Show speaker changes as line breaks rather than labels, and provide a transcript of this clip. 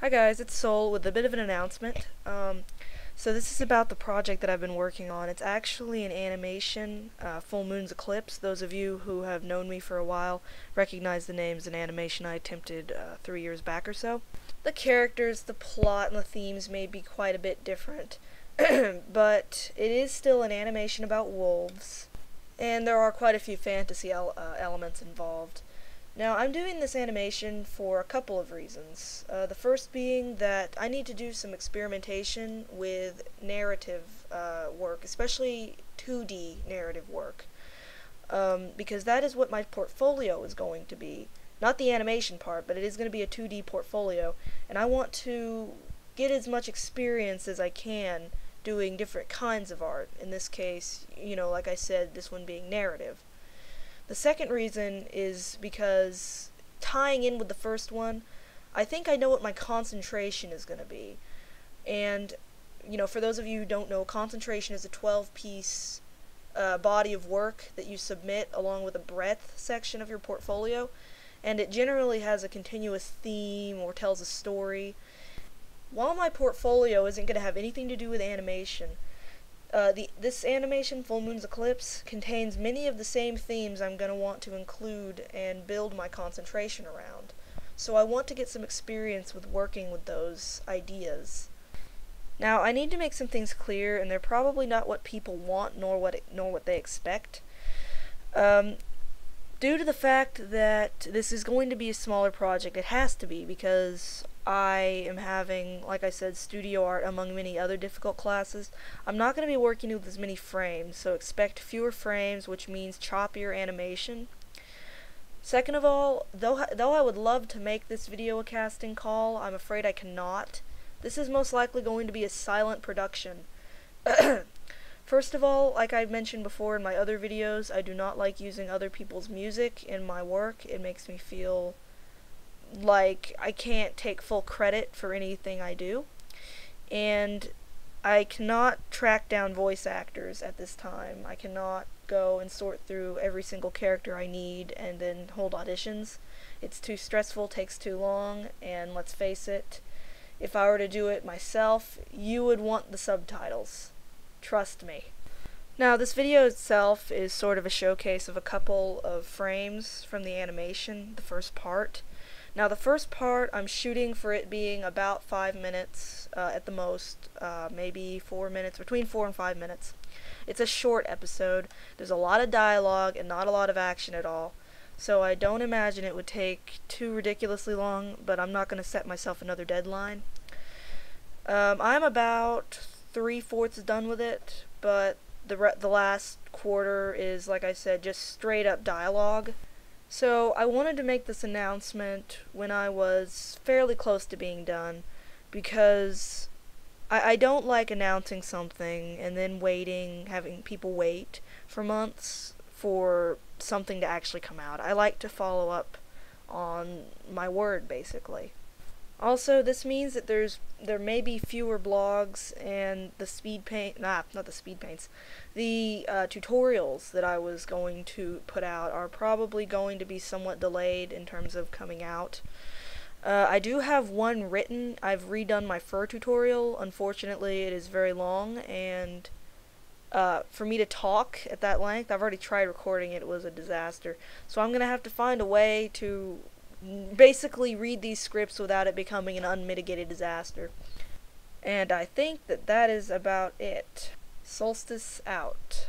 Hi guys, it's Soul with a bit of an announcement. So this is about the project that I've been working on. It's actually an animation, Full Moon's Eclipse. Those of you who have known me for a while recognize the names an animation I attempted 3 years back or so. The characters, the plot, and the themes may be quite a bit different, but it is still an animation about wolves, and there are quite a few fantasy elements involved. Now, I'm doing this animation for a couple of reasons. The first being that I need to do some experimentation with narrative work, especially 2D narrative work, because that is what my portfolio is going to be. Not the animation part, but it is going to be a 2D portfolio, and I want to get as much experience as I can doing different kinds of art. In this case, like I said, this one being narrative. The second reason is because, tying in with the first one, I think I know what my concentration is going to be. And, for those of you who don't know, concentration is a 12-piece body of work that you submit along with a breadth section of your portfolio, and it generally has a continuous theme or tells a story. While my portfolio isn't going to have anything to do with animation, this animation, Full Moon's Eclipse, contains many of the same themes I'm going to want to include and build my concentration around. So I want to get some experience with working with those ideas. Now, I need to make some things clear, and they're probably not what people want nor what they expect. Due to the fact that this is going to be a smaller project, it has to be, because I am having, like I said, studio art among many other difficult classes. I'm not going to be working with as many frames, so expect fewer frames, which means choppier animation. Second of all, though I would love to make this video a casting call, I'm afraid I cannot. This is most likely going to be a silent production. First of all, like I mentioned before in my other videos, I do not like using other people's music in my work. It makes me feel like I can't take full credit for anything I do, and I cannot track down voice actors at this time. I cannot go and sort through every single character I need and then hold auditions. It's too stressful, takes too long, and let's face it, if I were to do it myself, you would want the subtitles. Trust me. Now, this video itself is sort of a showcase of a couple of frames from the animation, the first part. Now, the first part, I'm shooting for it being about 5 minutes at the most, maybe 4 minutes, between 4 and 5 minutes. It's a short episode. There's a lot of dialogue and not a lot of action at all, so I don't imagine it would take too ridiculously long, but I'm not going to set myself another deadline. I'm about 3/4 done with it, but the last quarter is, like I said, just straight up dialogue. So I wanted to make this announcement when I was fairly close to being done, because I don't like announcing something and then having people wait for months for something to actually come out. I like to follow up on my word, basically. Also, this means that there may be fewer blogs, and the tutorials that I was going to put out are probably going to be somewhat delayed in terms of coming out. I do have one written. I've redone my fur tutorial. Unfortunately, it is very long, and for me to talk at that length, I've already tried recording it, it was a disaster. So I'm going to have to find a way to basically read these scripts without it becoming an unmitigated disaster. And I think that is about it. Solstice out.